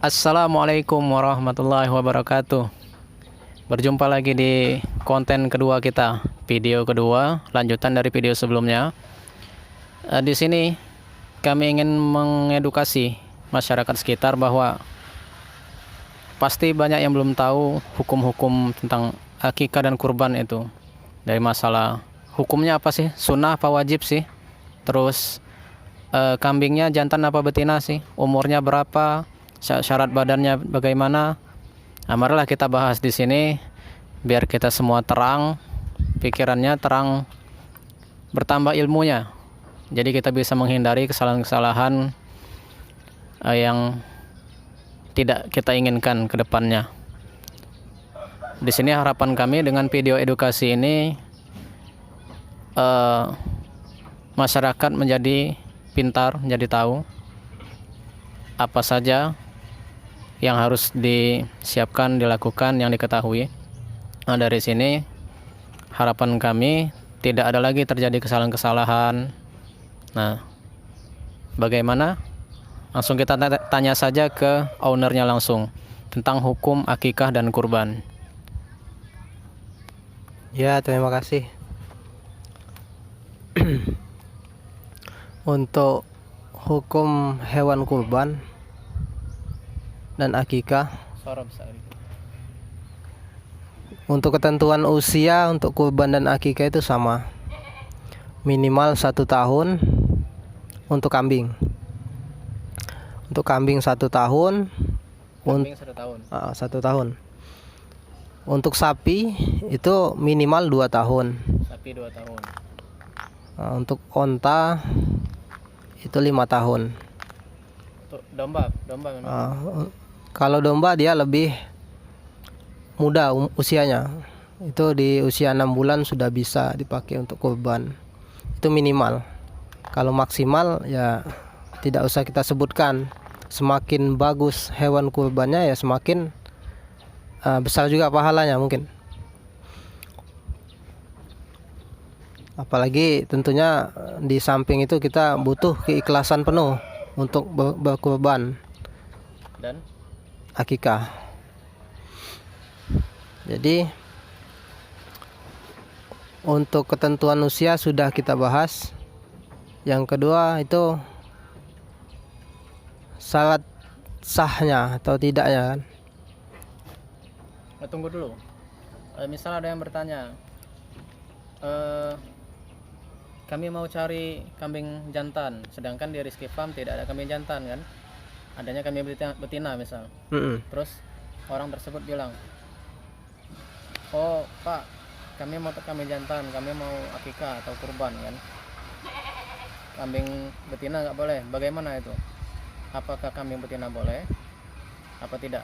Assalamualaikum warahmatullahi wabarakatuh. Berjumpa lagi di konten kedua kita, video kedua, lanjutan dari video sebelumnya. Di sini kami ingin mengedukasi masyarakat sekitar bahwa pasti banyak yang belum tahu hukum-hukum tentang akikah dan kurban itu. Dari masalah hukumnya apa sih? Sunnah apa wajib sih? Terus kambingnya jantan apa betina sih? Umurnya berapa? Syarat badannya bagaimana? Nah, marilah kita bahas di sini biar kita semua terang, pikirannya terang, bertambah ilmunya. Jadi kita bisa menghindari kesalahan-kesalahan yang tidak kita inginkan ke depannya. Di sini harapan kami dengan video edukasi ini masyarakat menjadi pintar, menjadi tahu apa saja yang harus disiapkan, dilakukan, yang diketahui. Nah, dari sini harapan kami tidak ada lagi terjadi kesalahan-kesalahan. Nah, bagaimana? Langsung kita tanya saja ke ownernya langsung tentang hukum akikah dan kurban. Ya, terima kasih. Untuk hukum hewan kurban dan akikah, untuk ketentuan usia untuk kurban dan akikah itu sama, minimal 1 tahun untuk kambing. Untuk kambing 1 tahun, Kambing 1 tahun. 1 tahun. Untuk sapi itu minimal 2 tahun. Sapi 2 tahun. Untuk onta itu 5 tahun. Untuk domba memang. Kalau domba dia lebih muda usianya. Itu di usia 6 bulan sudah bisa dipakai untuk kurban. Itu minimal. Kalau maksimal ya tidak usah kita sebutkan. Semakin bagus hewan kurbannya ya semakin besar juga pahalanya mungkin. Apalagi tentunya di samping itu kita butuh keikhlasan penuh untuk berkurban Dan akikah. Jadi untuk ketentuan usia sudah kita bahas. Yang kedua itu syarat sahnya atau tidaknya kan. tunggu dulu. Misal ada yang bertanya, kami mau cari kambing jantan, sedangkan di Rizky Farm tidak ada kambing jantan kan? Adanya kambing betina misal. Terus orang tersebut bilang, oh Pak, kami mau kambing jantan, kami mau akikah atau kurban kan? Kambing betina nggak boleh. Bagaimana itu? Apakah kambing betina boleh? Apa tidak?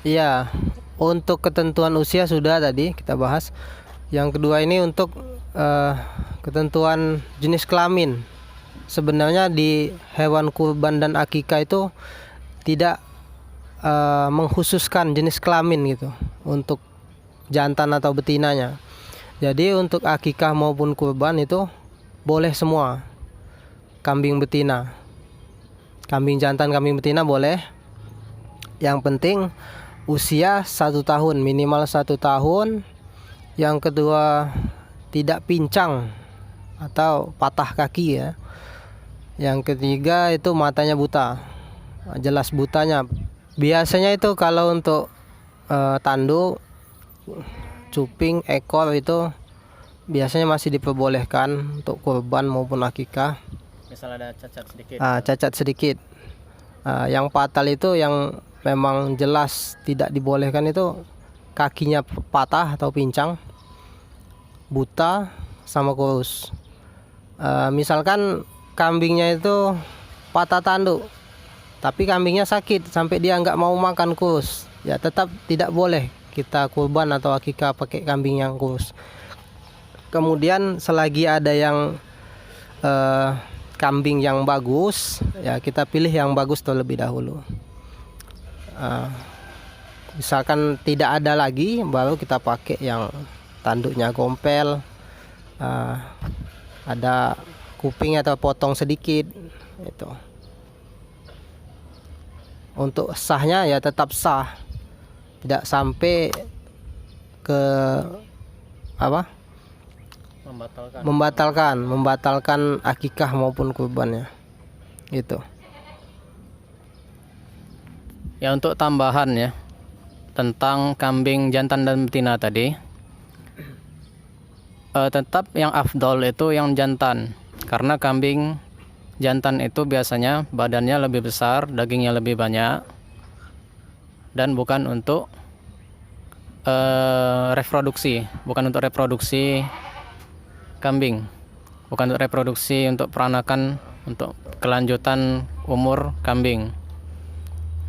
Iya, untuk ketentuan usia sudah tadi kita bahas. Yang kedua ini untuk ketentuan jenis kelamin. Sebenarnya di hewan kurban dan akikah itu tidak mengkhususkan jenis kelamin gitu untuk jantan atau betinanya. Jadi untuk akikah maupun kurban itu boleh semua. Kambing betina, kambing jantan, kambing betina boleh. Yang penting usia 1 tahun, minimal 1 tahun. Yang kedua tidak pincang atau patah kaki ya. Yang ketiga itu matanya buta, jelas butanya. Biasanya itu kalau untuk tanduk, cuping, ekor itu biasanya masih diperbolehkan untuk kurban maupun akikah. Misal ada cacat sedikit. Cacat sedikit. Yang fatal itu yang memang jelas tidak dibolehkan itu kakinya patah atau pincang, buta, sama kurus. Misalkan kambingnya itu patah tanduk, tapi kambingnya sakit sampai dia nggak mau makan kurus, ya tetap tidak boleh kita kurban atau akikah pakai kambing yang kurus. Kemudian selagi ada yang kambing yang bagus, ya kita pilih yang bagus terlebih dahulu. Misalkan tidak ada lagi, baru kita pakai yang tanduknya gompel, ada kuping atau potong sedikit itu. Untuk sahnya ya tetap sah, tidak sampai ke apa membatalkan akikah maupun kurbannya gitu. Ya, untuk tambahan ya tentang kambing jantan dan betina tadi, tetap yang afdol itu yang jantan, karena kambing jantan itu biasanya badannya lebih besar, dagingnya lebih banyak, dan bukan untuk reproduksi, bukan untuk reproduksi kambing, bukan untuk reproduksi untuk peranakan, untuk kelanjutan umur kambing.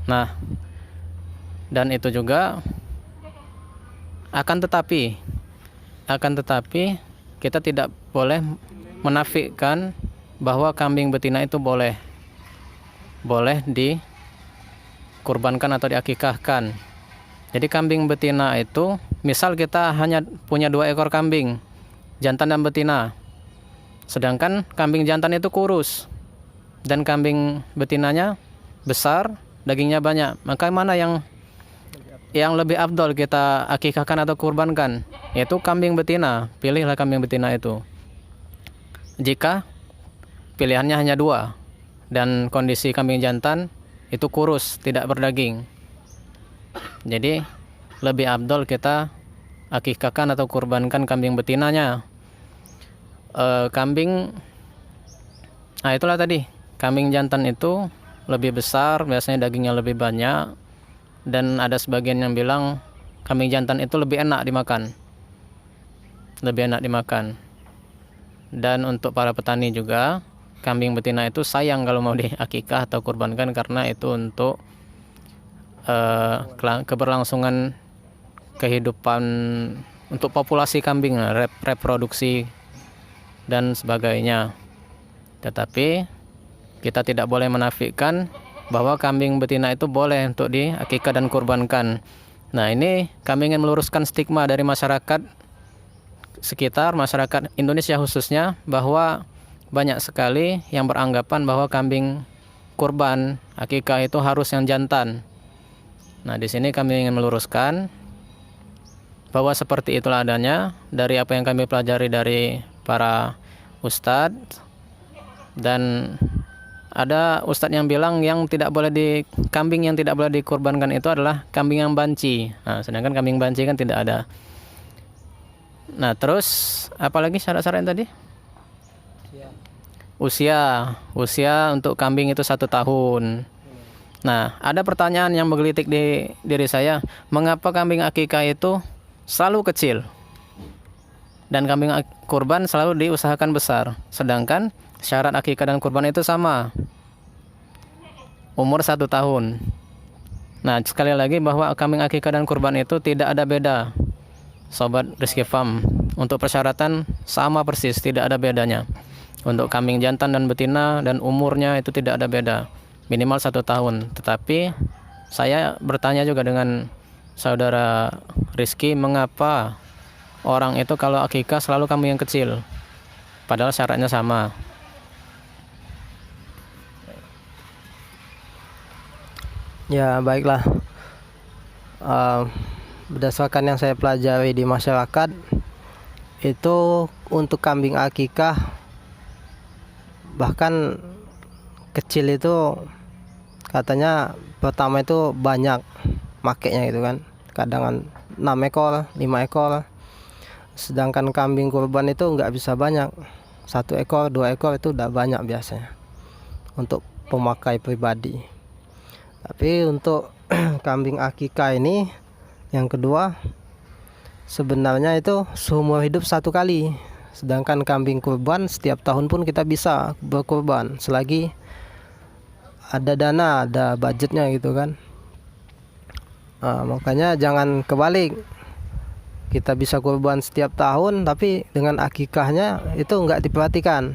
Nah, dan itu juga akan tetapi kita tidak boleh menafikan bahwa kambing betina itu boleh dikurbankan atau diakikahkan. Jadi kambing betina itu, misal kita hanya punya 2 ekor kambing jantan dan betina, sedangkan kambing jantan itu kurus dan kambing betinanya besar, dagingnya banyak, maka mana yang lebih afdol kita akikahkan atau kurbankan? Yaitu kambing betina. Pilihlah kambing betina itu jika pilihannya hanya 2 dan kondisi kambing jantan itu kurus, tidak berdaging. Jadi lebih afdol kita akikahkan atau kurbankan kambing betinanya. Itulah tadi, kambing jantan itu lebih besar, biasanya dagingnya lebih banyak, dan ada sebagian yang bilang kambing jantan itu lebih enak dimakan. Dan untuk para petani juga, kambing betina itu sayang kalau mau diakikah atau kurbankan, karena itu untuk keberlangsungan kehidupan, untuk populasi kambing, reproduksi dan sebagainya. Tetapi kita tidak boleh menafikan bahwa kambing betina itu boleh untuk diakikah dan kurbankan. Nah, ini kami ingin meluruskan stigma dari masyarakat sekitar, masyarakat Indonesia khususnya, bahwa banyak sekali yang beranggapan bahwa kambing kurban akikah itu harus yang jantan. Nah, di sini kami ingin meluruskan bahwa seperti itulah adanya dari apa yang kami pelajari dari para ustadz, dan ada ustadz yang bilang kambing yang tidak boleh dikurbankan itu adalah kambing yang banci. Nah, sedangkan kambing banci kan tidak ada. Nah, terus apalagi syarat-syarat yang tadi? Usia untuk kambing itu 1 tahun. Nah, ada pertanyaan yang menggelitik di diri saya, mengapa kambing akikah itu selalu kecil dan kambing kurban selalu diusahakan besar, sedangkan syarat akikah dan kurban itu sama, umur 1 tahun. Nah, sekali lagi bahwa kambing akikah dan kurban itu tidak ada beda, Sobat Rizky Farm. Untuk persyaratan sama persis, tidak ada bedanya. Untuk kambing jantan dan betina dan umurnya itu tidak ada beda, minimal 1 tahun. Tetapi saya bertanya juga dengan saudara Rizky, mengapa orang itu kalau akikah selalu kambing yang kecil, padahal syaratnya sama. Ya, baiklah. Berdasarkan yang saya pelajari di masyarakat, itu untuk kambing akikah bahkan kecil itu katanya pertama itu banyak makainya gitu kan, kadang 6 ekor 5 ekor, sedangkan kambing kurban itu nggak bisa banyak, 1 ekor 2 ekor itu udah banyak biasanya untuk pemakai pribadi. Tapi untuk kambing akikah ini yang kedua, sebenarnya itu seumur hidup 1 kali, sedangkan kambing kurban setiap tahun pun kita bisa berkurban selagi ada dana, ada budgetnya gitu kan. Makanya jangan kebalik, kita bisa kurban setiap tahun tapi dengan akikahnya itu nggak diperhatikan,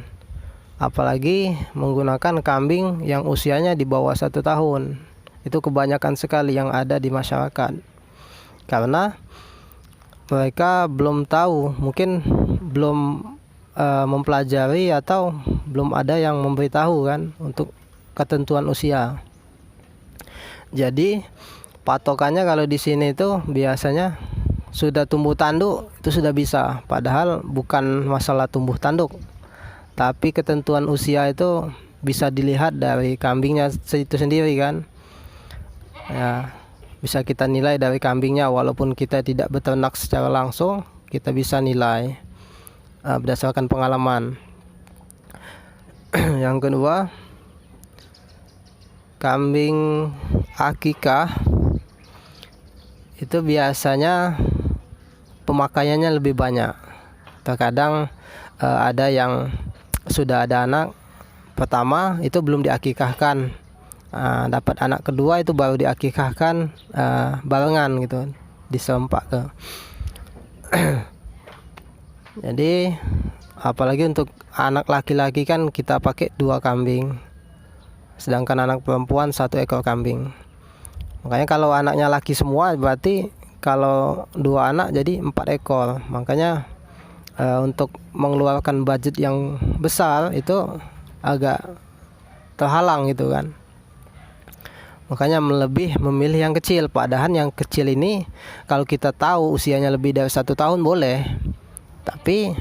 apalagi menggunakan kambing yang usianya di bawah 1 tahun. Itu kebanyakan sekali yang ada di masyarakat, karena mereka belum tahu, mungkin belum mempelajari atau belum ada yang memberitahu kan untuk ketentuan usia. Jadi patokannya kalau di sini itu biasanya sudah tumbuh tanduk itu sudah bisa. Padahal bukan masalah tumbuh tanduk, tapi ketentuan usia itu bisa dilihat dari kambingnya itu sendiri kan. Ya, bisa kita nilai dari kambingnya walaupun kita tidak beternak secara langsung, kita bisa nilai berdasarkan pengalaman. Yang kedua, kambing akikah itu biasanya pemakaiannya lebih banyak. Terkadang ada yang sudah ada anak pertama itu belum diakikahkan, dapat anak kedua itu baru diakikahkan barengan gitu, diserempak ke. Jadi apalagi untuk anak laki-laki kan kita pakai 2 kambing, sedangkan anak perempuan 1 ekor kambing. Makanya kalau anaknya laki semua berarti kalau 2 anak jadi 4 ekor. Makanya untuk mengeluarkan budget yang besar itu agak terhalang gitu kan. Makanya lebih memilih yang kecil. Padahal yang kecil ini kalau kita tahu usianya lebih dari 1 tahun boleh. Tapi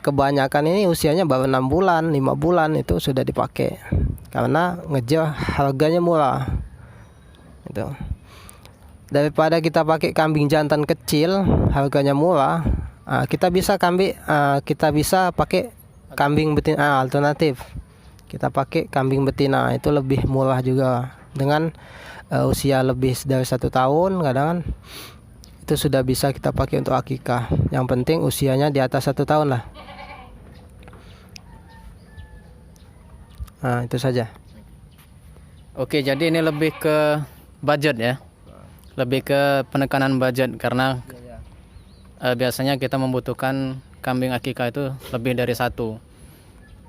kebanyakan ini usianya baru 6 bulan, 5 bulan itu sudah dipakai. Karena ngejar harganya murah. Gitu. Daripada kita pakai kambing jantan kecil harganya murah, kita bisa pakai kambing betina alternatif. Kita pakai kambing betina itu lebih murah juga, dengan usia lebih dari 1 tahun kadang kan itu sudah bisa kita pakai untuk akikah. Yang penting usianya di atas 1 tahun lah. Nah, itu saja. Oke, jadi ini lebih ke budget ya, lebih ke penekanan budget karena biasanya kita membutuhkan kambing akikah itu lebih dari 1.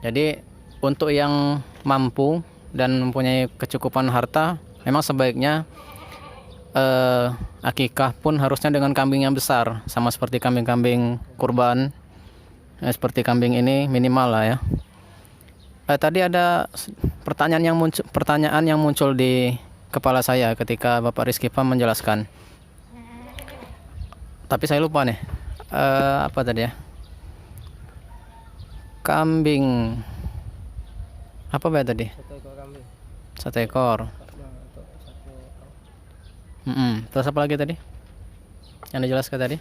Jadi untuk yang mampu dan mempunyai kecukupan harta, memang sebaiknya akikah pun harusnya dengan kambing yang besar, sama seperti kambing-kambing kurban, seperti kambing ini minimal lah ya. Tadi ada pertanyaan yang muncul di kepala saya ketika Bapak Rizky Pam menjelaskan. Tapi saya lupa nih. Apa tadi ya? Kambing. Apa ya tadi? 1 ekor kambing. 1 ekor. Terus apa lagi tadi? Yang dijelaskan tadi?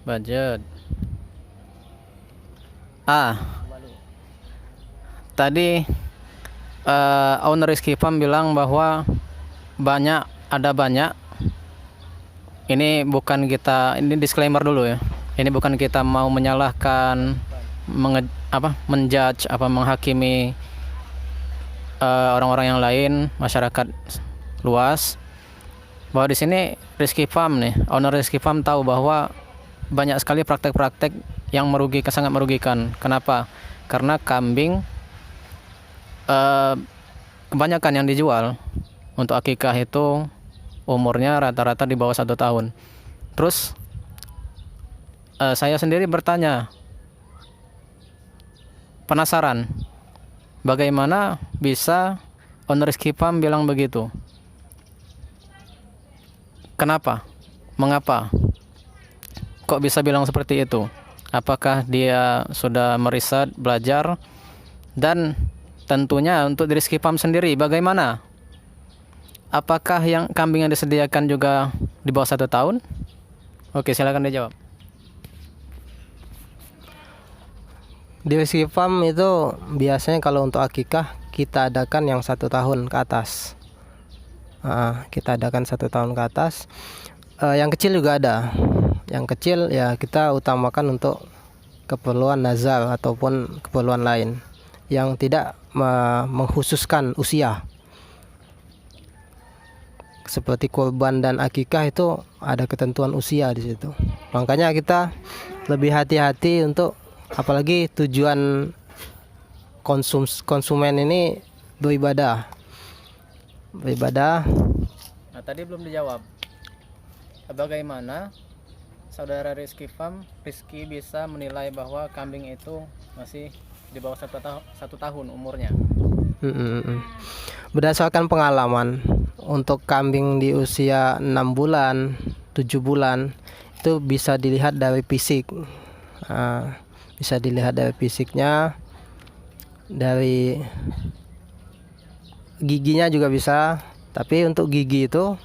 Budget. Tadi owner Rizky Pam bilang bahwa ada banyak. Ini bukan kita, ini disclaimer dulu ya. Ini bukan kita mau menyalahkan, menjudge menghakimi orang-orang yang lain, masyarakat luas. Bahwa di sini Rizky Pam nih, owner Rizky Pam tahu bahwa banyak sekali praktek-praktek yang sangat merugikan. Kenapa? Karena kambing kebanyakan yang dijual untuk akikah itu umurnya rata-rata di bawah 1 tahun. Terus saya sendiri bertanya, penasaran, bagaimana bisa owner Rizky Pam bilang begitu? Kenapa? Mengapa? Kok bisa bilang seperti itu? Apakah dia sudah meriset, belajar? Dan tentunya untuk Rizky Pam sendiri bagaimana? Apakah yang kambing yang disediakan juga di bawah 1 tahun? Oke, silakan dijawab. Di Rizky Pam itu biasanya kalau untuk akikah kita adakan yang 1 tahun ke atas. Kita adakan 1 tahun ke atas. Yang kecil juga ada. Yang kecil ya kita utamakan untuk keperluan nazar ataupun keperluan lain yang tidak mengkhususkan usia. Seperti kurban dan akikah itu ada ketentuan usia di situ. Makanya kita lebih hati-hati untuk, apalagi tujuan konsumen ini beribadah. Nah, tadi belum dijawab. Bagaimana saudara Rizky Pam, Rizky bisa menilai bahwa kambing itu masih di bawah 1 tahun umurnya? Berdasarkan pengalaman, untuk kambing di usia 6 bulan, 7 bulan itu bisa dilihat dari fisik. Bisa dilihat dari fisiknya, dari giginya juga bisa. Tapi untuk gigi itu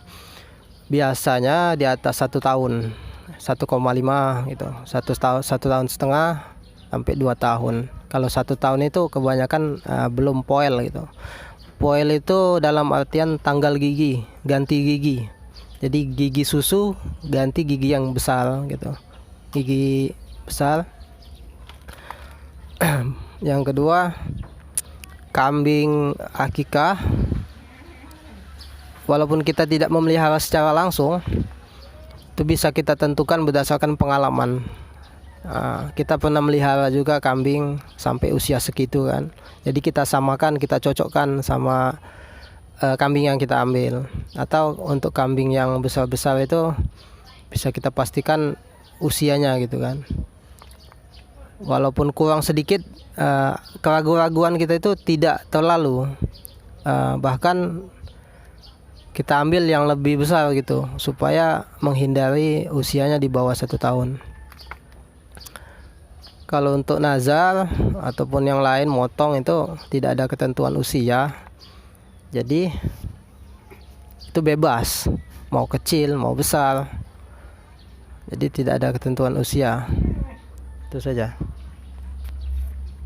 biasanya di atas 1 tahun, 1,5 gitu, 1 tahun setengah sampai 2 tahun. Kalau 1 tahun itu kebanyakan belum poel gitu. Poel itu dalam artian tanggal gigi, ganti gigi. Jadi gigi susu ganti gigi yang besar gitu. Gigi besar. Yang kedua, kambing akikah, walaupun kita tidak memelihara secara langsung, itu bisa kita tentukan berdasarkan pengalaman. Kita pernah melihara juga kambing sampai usia segitu kan. Jadi kita samakan, kita cocokkan sama kambing yang kita ambil. Atau untuk kambing yang besar-besar itu bisa kita pastikan usianya gitu kan. Walaupun kurang sedikit, keraguan-raguan kita itu tidak terlalu. Bahkan kita ambil yang lebih besar gitu, supaya menghindari usianya di bawah 1 tahun. Kalau untuk nazar ataupun yang lain motong itu tidak ada ketentuan usia. Jadi itu bebas, mau kecil mau besar. Jadi tidak ada ketentuan usia. Itu saja.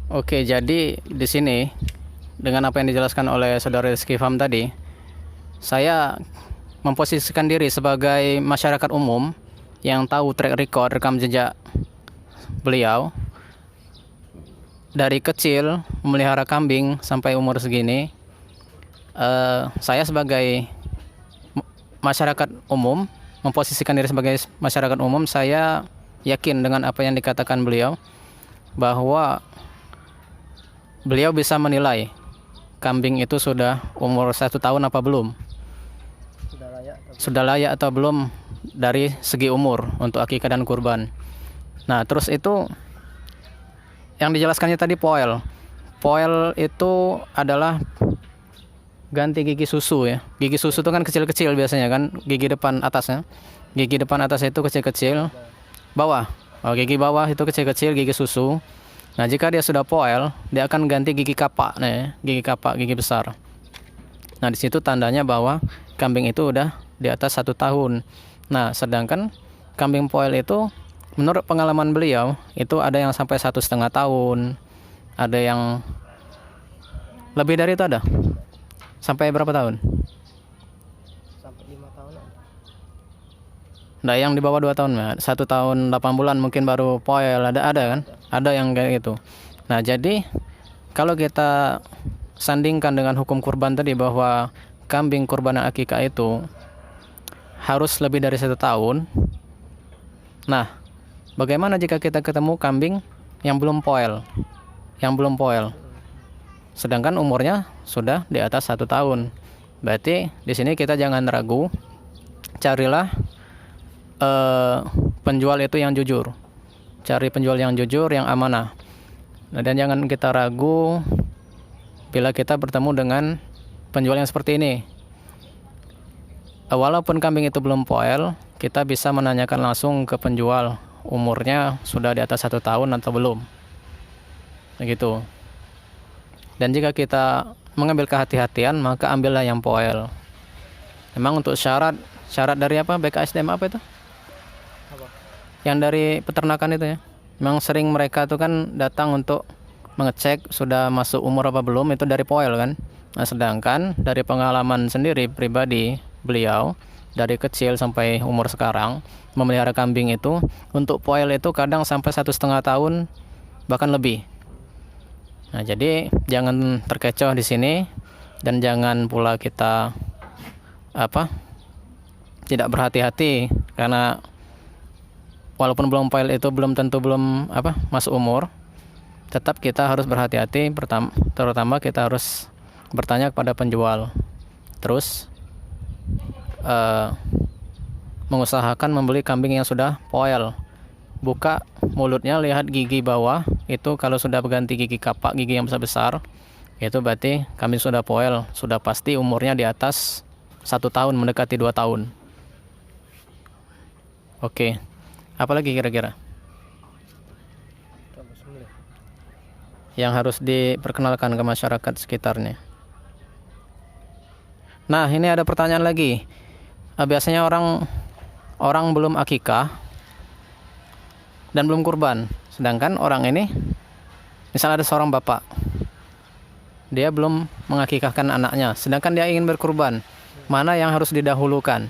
Oke, jadi di sini dengan apa yang dijelaskan oleh saudara Rizky Fam tadi, saya memposisikan diri sebagai masyarakat umum yang tahu track record rekam jejak beliau dari kecil memelihara kambing sampai umur segini. Saya sebagai masyarakat umum, memposisikan diri sebagai masyarakat umum, saya yakin dengan apa yang dikatakan beliau, bahwa beliau bisa menilai kambing itu sudah umur 1 tahun apa belum, sudah layak atau belum dari segi umur untuk akikah dan kurban. Nah, terus itu yang dijelaskannya tadi poel. Poel itu adalah ganti gigi susu ya. Gigi susu itu kan kecil-kecil biasanya kan, gigi depan atasnya. Gigi depan atas itu kecil-kecil. Bawah. Gigi bawah itu kecil-kecil, gigi susu. Nah, jika dia sudah poel, dia akan ganti gigi kapak nih, gigi kapak, gigi besar. Nah, di situ tandanya bahwa kambing itu udah di atas 1 tahun. Nah, sedangkan kambing poel itu menurut pengalaman beliau itu ada yang sampai 1,5 tahun, ada yang lebih dari itu, ada sampai berapa tahun? Sampai 5 tahun. Nah, yang di bawah 2 tahun, 1 tahun 8 bulan mungkin baru poel, ada kan? Ada yang kayak gitu. Nah, jadi kalau kita sandingkan dengan hukum kurban tadi, bahwa kambing kurban akikah itu harus lebih dari 1 tahun. Nah, bagaimana jika kita ketemu kambing yang belum poel, sedangkan umurnya sudah di atas 1 tahun? Berarti di sini kita jangan ragu, carilah penjual itu yang jujur, cari penjual yang jujur, yang amanah. Dan jangan kita ragu bila kita bertemu dengan penjual yang seperti ini. Walaupun kambing itu belum poel, kita bisa menanyakan langsung ke penjual, umurnya sudah di atas 1 tahun atau belum, begitu. Dan jika kita mengambil kehati-hatian, maka ambillah yang poel. Memang untuk syarat dari apa, BKSDM apa itu? Yang dari peternakan itu ya. Memang sering mereka tuh kan datang untuk mengecek sudah masuk umur apa belum, itu dari poel kan. Nah, sedangkan dari pengalaman sendiri pribadi beliau dari kecil sampai umur sekarang memelihara kambing itu, untuk poel itu kadang sampai 1,5 tahun bahkan lebih. Nah, jadi jangan terkecoh di sini, dan jangan pula kita tidak berhati-hati, karena walaupun belum poel itu belum tentu masuk umur. Tetap kita harus berhati-hati, terutama kita harus bertanya kepada penjual. Terus mengusahakan membeli kambing yang sudah poel. Buka mulutnya, lihat gigi bawah itu, kalau sudah berganti gigi kapak, gigi yang besar-besar, itu berarti kambing sudah poel, sudah pasti umurnya di atas 1 tahun, mendekati 2 tahun. Oke, apalagi kira-kira yang harus diperkenalkan ke masyarakat sekitarnya? Nah, ini ada pertanyaan lagi. Biasanya orang belum akikah dan belum kurban, sedangkan orang ini, misal ada seorang bapak, dia belum mengakikahkan anaknya, sedangkan dia ingin berkurban. Mana yang harus didahulukan?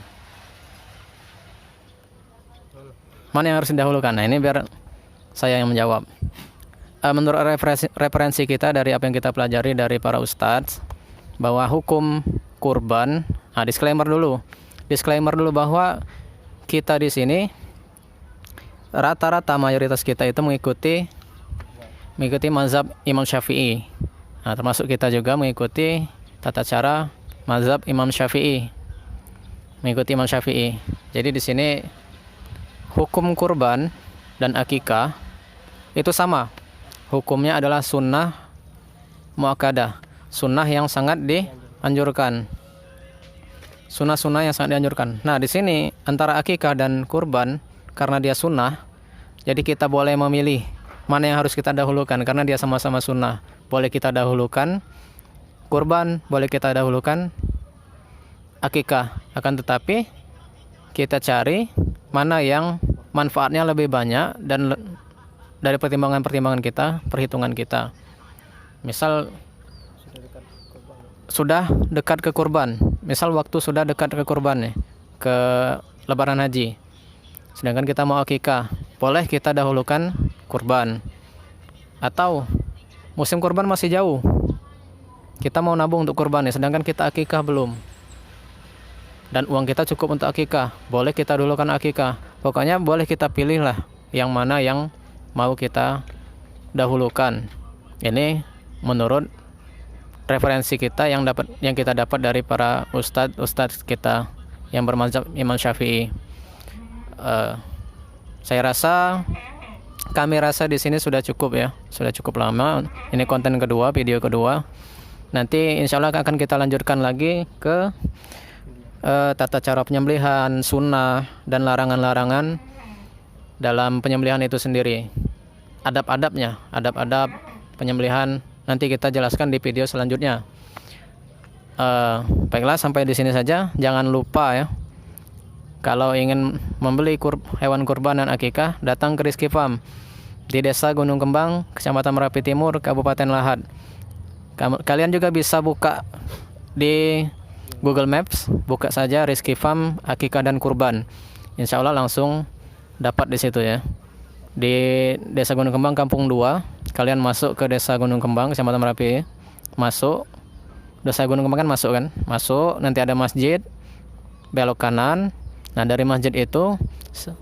Mana yang harus didahulukan? Nah, ini biar saya yang menjawab. Menurut referensi kita dari apa yang kita pelajari dari para ustadz, bahwa hukum kurban, disclaimer dulu bahwa kita di sini rata-rata mayoritas kita itu mengikuti mazhab Imam Syafi'i. Nah, termasuk kita juga mengikuti tata cara mazhab Imam Syafi'i. Mengikuti Imam Syafi'i. Jadi di sini hukum kurban dan akikah itu sama. Hukumnya adalah sunnah muakkadah, sunnah yang sangat dianjurkan. Sunnah-sunnah yang sangat dianjurkan. Nah, di sini antara akikah dan kurban, karena dia sunnah, jadi kita boleh memilih mana yang harus kita dahulukan karena dia sama-sama sunnah. Boleh kita dahulukan kurban, boleh kita dahulukan akikah. Akan tetapi kita cari mana yang manfaatnya lebih banyak dan dari pertimbangan kita, perhitungan kita. Misal sudah dekat ke kurban, misal waktu sudah dekat ke kurban nih, ke lebaran haji, sedangkan kita mau akikah, boleh kita dahulukan kurban. Atau musim kurban masih jauh, kita mau nabung untuk kurban nih, sedangkan kita akikah belum, dan uang kita cukup untuk akikah, boleh kita dahulukan akikah. Pokoknya boleh kita pilih lah yang mana yang mau kita dahulukan. Ini menurut referensi kita yang kita dapat dari para ustadz kita yang bermazhab Imam Syafi'i. Kami rasa di sini sudah cukup ya, sudah cukup lama. Ini konten kedua, video kedua. Nanti insya Allah akan kita lanjutkan lagi ke tata cara penyembelihan, sunnah dan larangan-larangan dalam penyembelihan itu sendiri. Adab-adabnya, adab-adab penyembelihan nanti kita jelaskan di video selanjutnya. Baiklah, sampai di sini saja. Jangan lupa ya, kalau ingin membeli hewan kurban dan akikah, datang ke Rizky Farm di Desa Gunung Kembang, Kecamatan Merapi Timur, Kabupaten Lahad. Kalian juga bisa buka di Google Maps, buka saja Rizky Farm akikah dan kurban. Insya Allah langsung dapat di situ ya. Di Desa Gunung Kembang Kampung 2, kalian masuk ke Desa Gunung Kembang Kecamatan Merapi, masuk Desa Gunung Kembang kan masuk, nanti ada masjid, belok kanan. Nah, dari masjid itu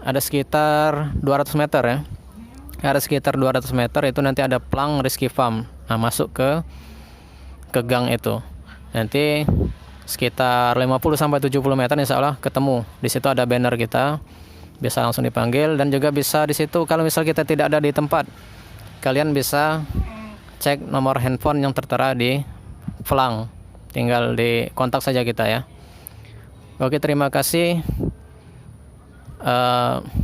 ada sekitar 200 meter ya. Ada sekitar 200 meter itu nanti ada plang Rizky Farm. Nah, masuk ke gang itu. Nanti sekitar 50 sampai 70 meter insya Allah ketemu. Di situ ada banner kita. Bisa langsung dipanggil, dan juga bisa di situ kalau misal kita tidak ada di tempat, kalian bisa cek nomor handphone yang tertera di plang, tinggal di kontak saja kita ya. Oke, terima kasih.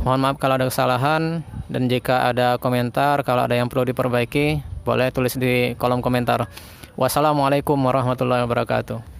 Mohon maaf kalau ada kesalahan, dan jika ada komentar, kalau ada yang perlu diperbaiki, boleh tulis di kolom komentar. Wassalamualaikum warahmatullahi wabarakatuh.